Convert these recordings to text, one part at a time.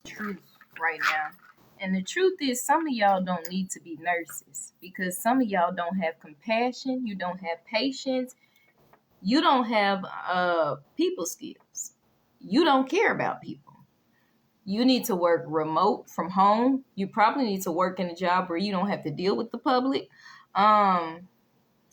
Truth right now. And the truth is, some of y'all don't need to be nurses because some of y'all don't have compassion, you don't have patience, you don't have people skills, you don't care about people. You need to work remote from home. You probably need to work in a job where you don't have to deal with the public. Some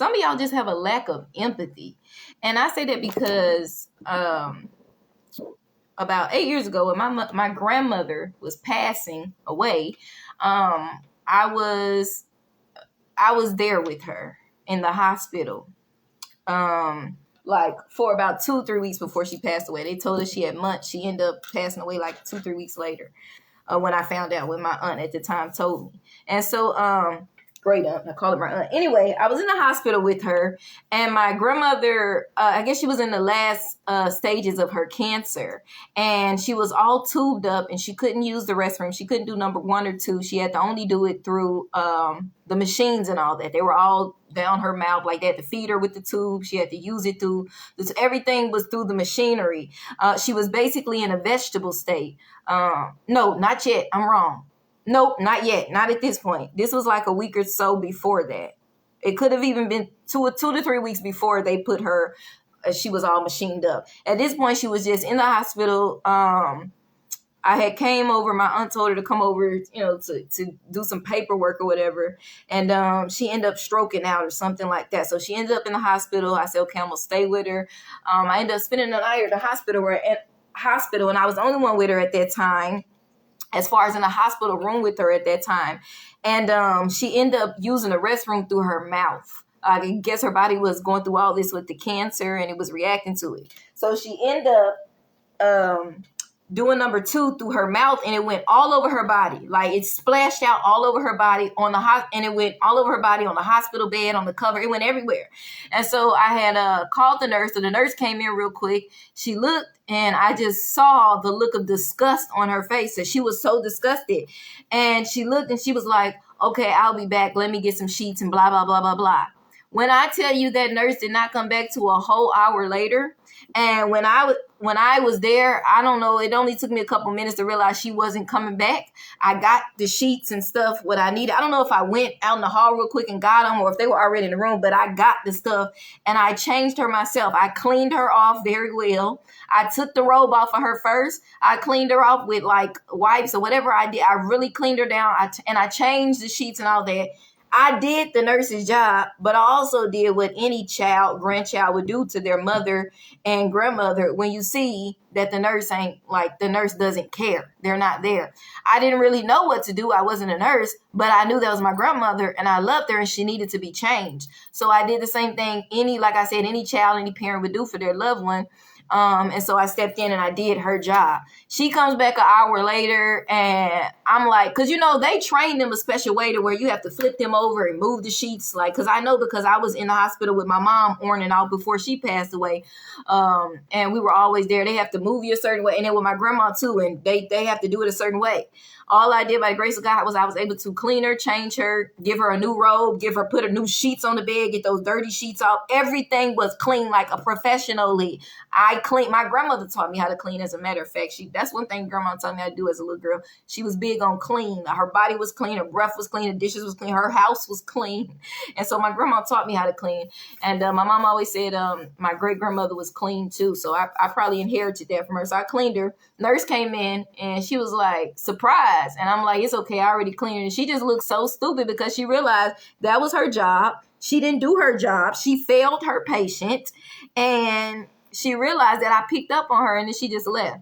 of y'all just have a lack of empathy. And I say that because about 8 years ago, when my grandmother was passing away, I was there with her in the hospital. Like for about 2-3 weeks before she passed away. They told us she had months. She ended up passing away like 2-3 weeks later. When I found out, when my aunt at the time told me. And so great aunt. I call her my aunt. Anyway, I was in the hospital with her, and my grandmother, I guess she was in the last stages of her cancer, and she was all tubed up, and she couldn't use the restroom. She couldn't do number 1 or 2. She had to only do it through the machines and all that. They were all down her mouth, like they had to feed her with the tube. She had to use it through this. Everything was through the machinery. She was basically in a vegetable state. No, not yet. I'm wrong. Nope, not yet. Not at this point. This was like a week or so before that. It could have even been 2 to 3 weeks before they put her. She was all machined up. At this point, she was just in the hospital. I had came over. My aunt told her to come over, to do some paperwork or whatever. And she ended up stroking out or something like that. So she ended up in the hospital. I said, okay, I'm going to stay with her. I ended up spending the night at the hospital, and I was the only one with her at that time, as far as in the hospital room with her at that time. And she ended up using the restroom through her mouth. I guess her body was going through all this with the cancer, and it was reacting to it. So she ended up doing number 2 through her mouth, and it went all over her body. Like it splashed out all over her body and it went all over her body on the hospital bed, on the cover. It went everywhere. And so I had called the nurse, and the nurse came in real quick. She looked, and I just saw the look of disgust on her face, that she was so disgusted. And she looked, and she was like, okay, I'll be back. Let me get some sheets and blah, blah, blah, blah, blah. When I tell you that nurse did not come back to a whole hour later, and when I was there, I don't know, it only took me a couple minutes to realize she wasn't coming back. I got the sheets and stuff, what I needed. I don't know if I went out in the hall real quick and got them, or if they were already in the room, but I got the stuff, and I changed her myself. I cleaned her off very well. I took the robe off of her first. I cleaned her off with like wipes or whatever I did. I really cleaned her down, and I changed the sheets and all that. I did the nurse's job, but I also did what any grandchild would do to their mother and grandmother when you see that the nurse doesn't care. They're not there. I didn't really know what to do. I wasn't a nurse, but I knew that was my grandmother, and I loved her, and she needed to be changed. So I did the same thing like I said, any child, any parent would do for their loved one. And so I stepped in and I did her job. She comes back an hour later, and I'm like, because, they train them a special way to where you have to flip them over and move the sheets. Like, because I was in the hospital with my mom on and off before she passed away. And we were always there. They have to move you a certain way. And then with my grandma too, and they have to do it a certain way. All I did by the grace of God was I was able to clean her, change her, give her a new robe, put her new sheets on the bed, get those dirty sheets off. Everything was clean like a professionally. I cleaned. My grandmother taught me how to clean. As a matter of fact, that's one thing grandma taught me how to do as a little girl. She was big on clean. Her body was clean. Her breath was clean. The dishes was clean. Her house was clean. And so my grandma taught me how to clean. And my mom always said my great grandmother was clean too. So I probably inherited that from her. So I cleaned her. Nurse came in, and she was like, surprised. And I'm like, it's okay. I already cleaned her. And she just looked so stupid because she realized that was her job. She didn't do her job. She failed her patient. And she realized that I picked up on her, and then she just left.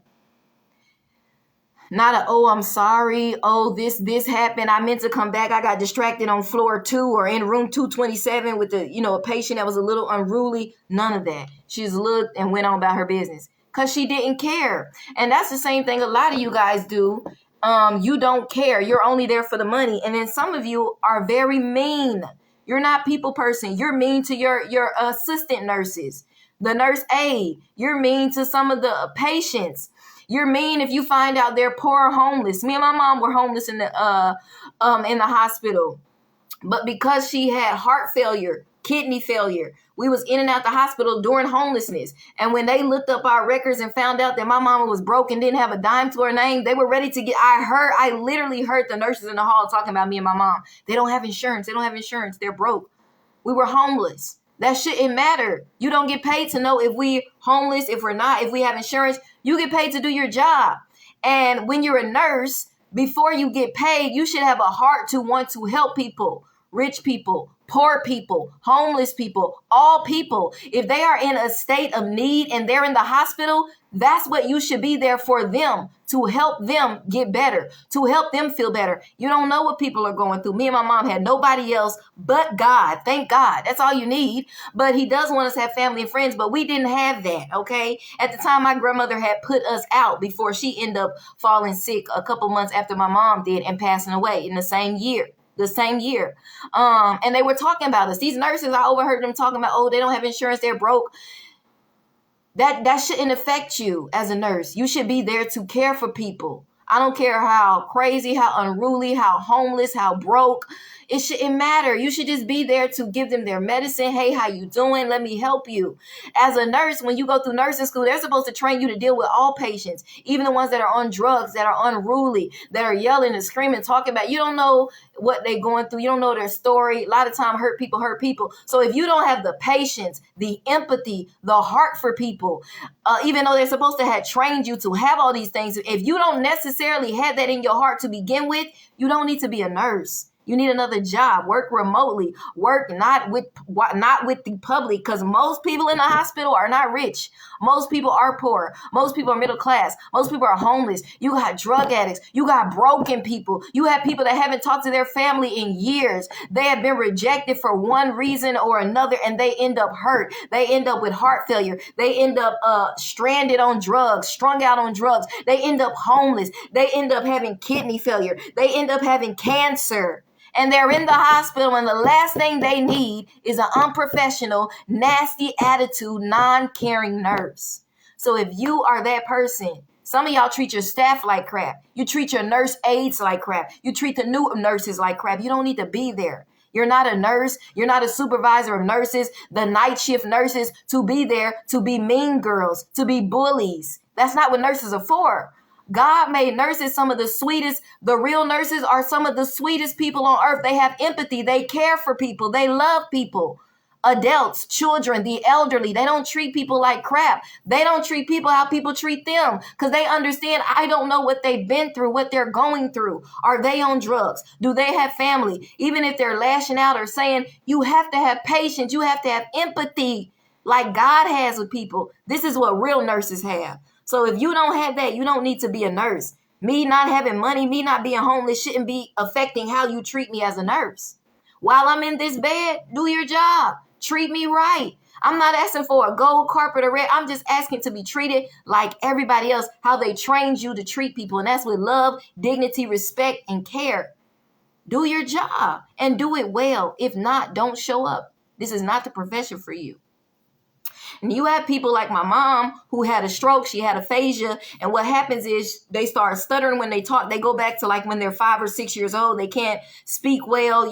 Not oh, I'm sorry. Oh, this happened. I meant to come back. I got distracted on floor 2 or in room 227 with a patient that was a little unruly. None of that. She just looked and went on about her business because she didn't care. And that's the same thing a lot of you guys do. You don't care. You're only there for the money. And then some of you are very mean. You're not people person. You're mean to your assistant nurses. The nurse aide. You're mean to some of the patients. You're mean if you find out they're poor or homeless. Me and my mom were homeless in the hospital. But because she had heart failure, kidney failure. We was in and out the hospital during homelessness. And when they looked up our records and found out that my mama was broke and didn't have a dime to her name, they were ready to get, I literally heard the nurses in the hall talking about me and my mom. They don't have insurance. They don't have insurance. They're broke. We were homeless. That shouldn't matter. You don't get paid to know if we're homeless, if we're not, if we have insurance. You get paid to do your job. And when you're a nurse, before you get paid, you should have a heart to want to help people, rich people, poor people, homeless people, all people. If they are in a state of need and they're in the hospital, that's what you should be there for them, to help them get better, to help them feel better. You don't know what people are going through. Me and my mom had nobody else but God. Thank God. That's all you need. But he does want us to have family and friends, but we didn't have that, okay? At the time, my grandmother had put us out before she ended up falling sick a couple months after my mom did and passing away in the same year. And they were talking about us. These nurses, I overheard them talking about, oh, they don't have insurance, they're broke. That shouldn't affect you as a nurse. You should be there to care for people. I don't care how crazy, how unruly, how homeless, how broke. It shouldn't matter. You should just be there to give them their medicine. Hey, how you doing? Let me help you. As a nurse, when you go through nursing school, they're supposed to train you to deal with all patients, even the ones that are on drugs, that are unruly, that are yelling and screaming, talking about. You don't know what they're going through. You don't know their story. A lot of time, hurt people. So if you don't have the patience, the empathy, the heart for people, even though they're supposed to have trained you to have all these things, if you don't necessarily have that in your heart to begin with, you don't need to be a nurse. You need another job. Work remotely. Work not with the public, because most people in the hospital are not rich. Most people are poor. Most people are middle class. Most people are homeless. You got drug addicts. You got broken people. You have people that haven't talked to their family in years. They have been rejected for one reason or another, and they end up hurt. They end up with heart failure. They end up stranded on drugs, strung out on drugs. They end up homeless. They end up having kidney failure. They end up having cancer. And they're in the hospital, and the last thing they need is an unprofessional, nasty attitude, non-caring nurse. So if you are that person, some of y'all treat your staff like crap. You treat your nurse aides like crap. You treat the new nurses like crap. You don't need to be there. You're not a nurse. You're not a supervisor of nurses, the night shift nurses, to be there, to be mean girls, to be bullies. That's not what nurses are for. God made nurses some of the sweetest. The real nurses are some of the sweetest people on earth. They have empathy. They care for people. They love people. Adults, children, the elderly. They don't treat people like crap. They don't treat people how people treat them, because they understand, I don't know what they've been through, what they're going through. Are they on drugs? Do they have family? Even if they're lashing out or saying, you have to have patience. You have to have empathy like God has with people. This is what real nurses have. So if you don't have that, you don't need to be a nurse. Me not having money, me not being homeless shouldn't be affecting how you treat me as a nurse. While I'm in this bed, do your job. Treat me right. I'm not asking for a gold carpet or red. I'm just asking to be treated like everybody else, how they trained you to treat people. And that's with love, dignity, respect, and care. Do your job and do it well. If not, don't show up. This is not the profession for you. And you have people like my mom who had a stroke. She had aphasia. And what happens is they start stuttering when they talk. They go back to like when they're 5 or 6 years old. They can't speak well.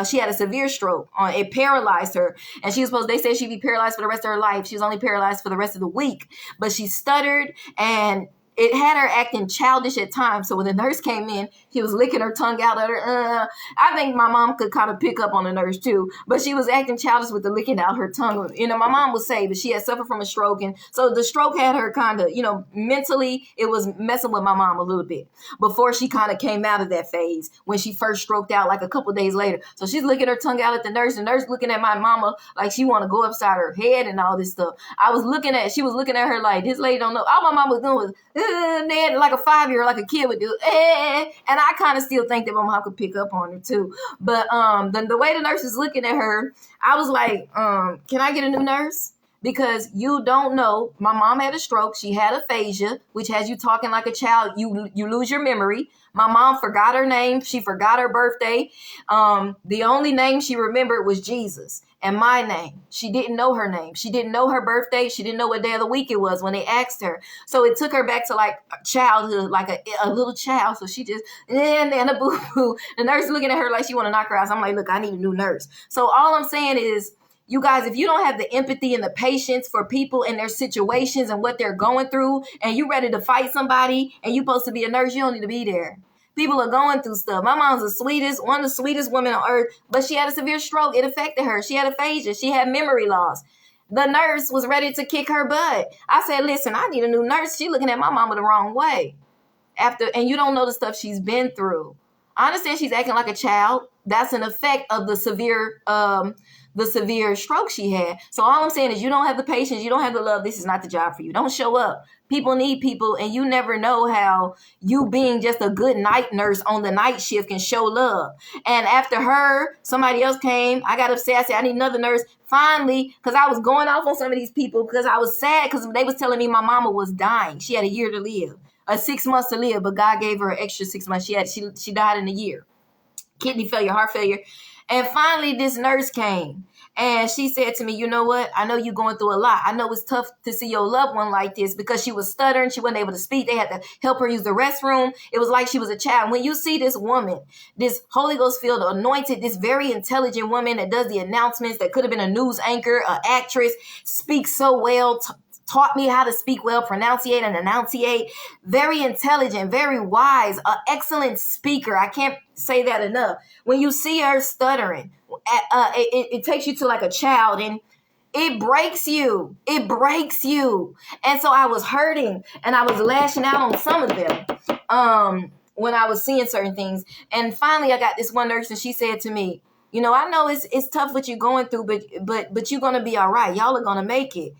She had a severe stroke. It paralyzed her. And they said she'd be paralyzed for the rest of her life. She was only paralyzed for the rest of the week. But she stuttered, and it had her acting childish at times. So when the nurse came in, he was licking her tongue out at her. I think my mom could kind of pick up on the nurse too, but she was acting childish with the licking out her tongue. My mom would say that she had suffered from a stroke. And so the stroke had her kind of, mentally, it was messing with my mom a little bit before she kind of came out of that phase when she first stroked out like a couple days later. So she's licking her tongue out at the nurse looking at my mama like she want to go upside her head and all this stuff. She was looking at her like, this lady don't know. All my mom was doing was, like a 5-year-old, like a kid would do. And I kind of still think that my mom could pick up on her too. But the way the nurse is looking at her, I was like, can I get a new nurse? because you don't know. My mom had a stroke. She had aphasia, which has you talking like a child. You lose your memory. My mom forgot her name. She forgot her birthday. The only name she remembered was Jesus and my name. She didn't know her name. She didn't know her birthday. She didn't know what day of the week it was when they asked her. So it took her back to like childhood, like a little child. So she just, and a boo-boo. The nurse looking at her like she want to knock her out. So I'm like, look, I need a new nurse. So all I'm saying is, you guys, if you don't have the empathy and the patience for people and their situations and what they're going through, and you ready to fight somebody and you supposed to be a nurse, you don't need to be there. People are going through stuff. My mom's one of the sweetest women on earth, but she had a severe stroke. It affected her. She had aphasia. She had memory loss. The nurse was ready to kick her butt. I said, listen, I need a new nurse. She looking at my mama the wrong way. And you don't know the stuff she's been through. I understand she's acting like a child. That's an effect of the severe stroke she had. So all I'm saying is, you don't have the patience, you don't have the love. This is not the job for you. Don't show up. People need people, and you never know how you being just a good night nurse on the night shift can show love. And after her, somebody else came. I got upset. I said, I need another nurse. Finally, because I was going off on some of these people because I was sad because they was telling me my mama was dying. She had a year to live, 6 months to live, but God gave her an extra 6 months. She died in a year. Kidney failure, heart failure. And finally, this nurse came and she said to me, you know what? I know you're going through a lot. I know it's tough to see your loved one like this, because she was stuttering. She wasn't able to speak. They had to help her use the restroom. It was like she was a child. When you see this woman, this Holy Ghost filled, anointed, this very intelligent woman that does the announcements, that could have been a news anchor, an actress, speaks so well, taught me how to speak well, pronunciate and enunciate, very intelligent, very wise, an excellent speaker. I can't say that enough. When you see her stuttering, it takes you to like a child, and it breaks you. It breaks you. And so I was hurting, and I was lashing out on some of them when I was seeing certain things. And finally, I got this one nurse, and she said to me, you know, I know it's tough what you're going through, but you're going to be all right. Y'all are going to make it.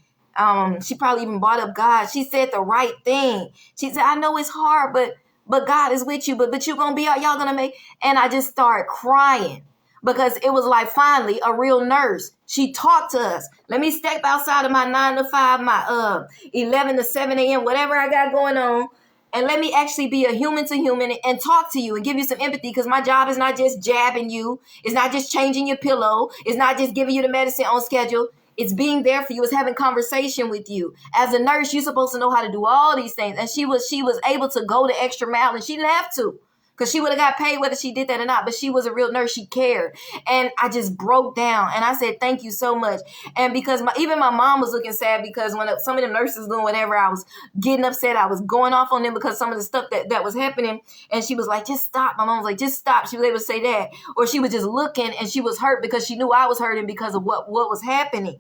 She probably even brought up God. She said the right thing. She said, I know it's hard, but God is with you, but you're going to be out. Y'all going to make. And I just started crying, because it was like, finally, a real nurse. She talked to us. Let me step outside of my 9 to 5, my 11 to 7 a.m., whatever I got going on, and let me actually be a human to human and talk to you and give you some empathy, because my job is not just jabbing you. It's not just changing your pillow. It's not just giving you the medicine on schedule. It's being there for you. It's having conversation with you. As a nurse, you're supposed to know how to do all these things. And she was able to go the extra mile, and she didn't have to, because she would have got paid whether she did that or not. But she was a real nurse. She cared. And I just broke down, and I said, thank you so much. And because even my mom was looking sad, because when some of the nurses doing whatever, I was getting upset. I was going off on them because some of the stuff that was happening. And she was like, just stop. My mom was like, just stop. She was able to say that. Or she was just looking, and she was hurt because she knew I was hurting because of what was happening.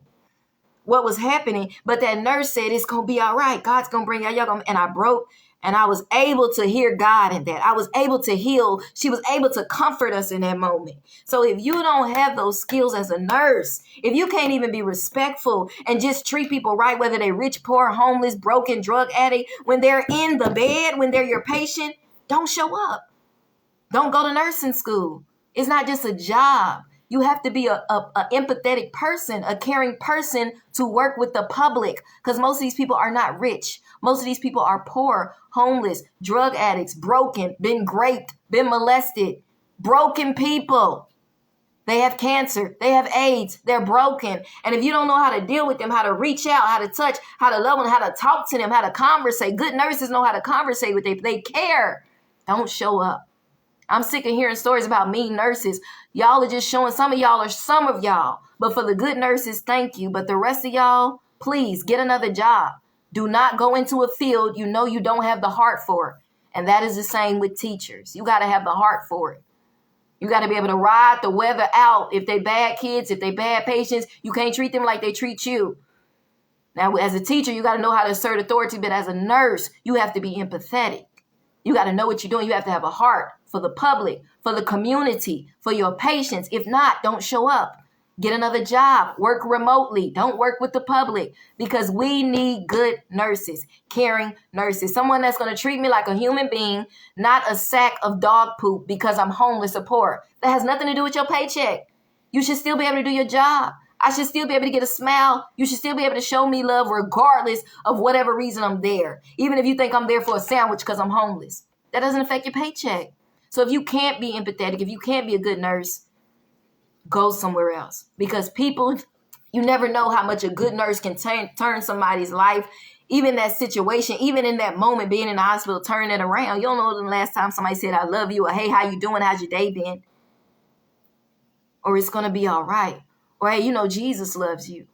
What was happening. But that nurse said, it's going to be all right. God's going to bring y'all. And I broke, and I was able to hear God in that. I was able to heal. She was able to comfort us in that moment. So if you don't have those skills as a nurse, if you can't even be respectful and just treat people right, whether they're rich, poor, homeless, broken, drug addict, when they're in the bed, when they're your patient, don't show up. Don't go to nursing school. It's not just a job. You have to be a empathetic person, a caring person to work with the public, because most of these people are not rich. Most of these people are poor, homeless, drug addicts, broken, been raped, been molested, broken people. They have cancer. They have AIDS. They're broken. And if you don't know how to deal with them, how to reach out, how to touch, how to love them, how to talk to them, how to conversate. Good nurses know how to conversate with them. They care. Don't show up. I'm sick of hearing stories about mean nurses. Y'all are just showing, some of y'all. But for the good nurses, thank you. But the rest of y'all, please get another job. Do not go into a field you know you don't have the heart for. And that is the same with teachers. You got to have the heart for it. You got to be able to ride the weather out. If they bad kids, if they bad patients, you can't treat them like they treat you. Now, as a teacher, you got to know how to assert authority. But as a nurse, you have to be empathetic. You got to know what you're doing. You have to have a heart for the public, for the community, for your patients. If not, don't show up. Get another job. Work remotely. Don't work with the public, because we need good nurses, caring nurses, someone that's going to treat me like a human being, not a sack of dog poop because I'm homeless or poor. That has nothing to do with your paycheck. You should still be able to do your job. I should still be able to get a smile. You should still be able to show me love regardless of whatever reason I'm there. Even if you think I'm there for a sandwich because I'm homeless. That doesn't affect your paycheck. So if you can't be empathetic, if you can't be a good nurse, go somewhere else. Because people, you never know how much a good nurse can turn somebody's life. Even that situation, even in that moment, being in the hospital, turning it around. You don't know the last time somebody said, I love you, or hey, how you doing? How's your day been? Or it's going to be all right. Or, hey, you know, Jesus loves you.